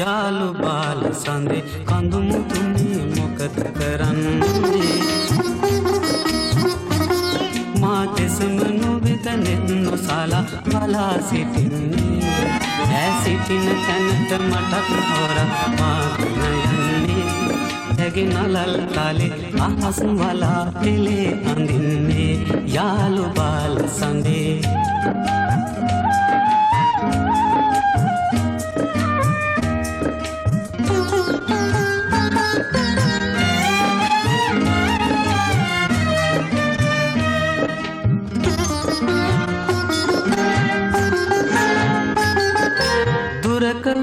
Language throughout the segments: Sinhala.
යාළු බාල සඳේ කඳු මුදුනේ මොකද කරන්නේ මා දෙසම නොවෙත නෙත් නොසලා බලා සිටින්නේ ඈ සිටින තැනට මටත් හොරා මා යන්නේ ඇගේ නලල් කාලේ අහස් වලා පෙළේ අඳින්නේ යාළු බාල සඳේ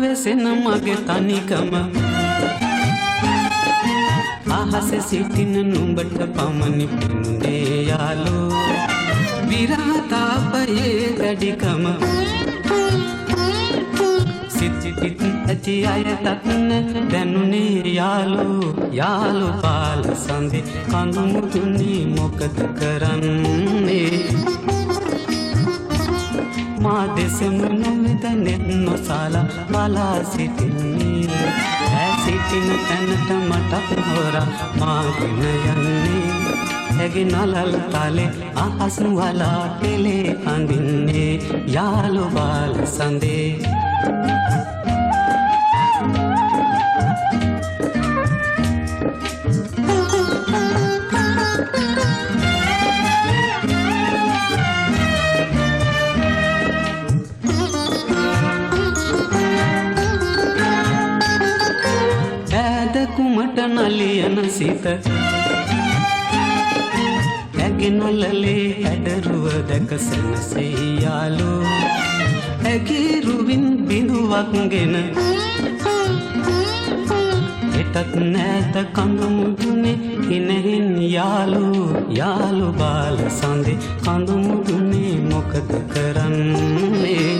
වෙසෙන මගේ තනිකම අහසේ සිටින නුඹට පමණි පින්දේ යාළෝ විරහතාපයේ වැඩිකම සිටිත් ඇති අයටත් දැනුනේ යාළෝ යාළු බාල සඳේ කඳු මුදුනේ මොකද කරන්නේ මා දෙසම නොවෙත නෙත් නොසලා බලා සිටින්නේ ඈ සිටින තැනට මටත් හොරා මා යන්නේ ඇගේ නලල් කාලේ අහස් වලා පෙළේ අඳින්නේ යාළු බාල සඳේ කුමට නලියන සිත ඇගේ නොලලේ හැඩරුව දැක සැනසෙයි යාළෝ ඇගේ රුවින් බිඳුවක් ගෙන එටත් නැත කඳු මුදුනේ හිනෙහින් යාළෝ යාළු බාල සඳේ කඳු මුදුනේ මොකද කරන්නේ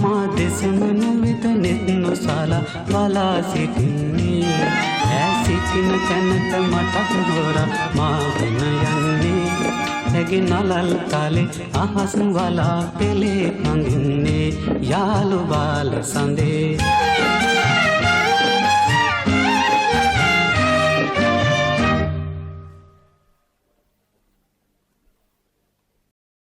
මා දෙසම නොවෙත නෙත් නොසලා බලා සිටින්නේ ඈ සිටින තැනට මටත් හොරා මා යන්නේ ඇගේ නලල් කාලේ අහස් වලා පෙළේ අඳින්නේ යාළු බාල සඳේ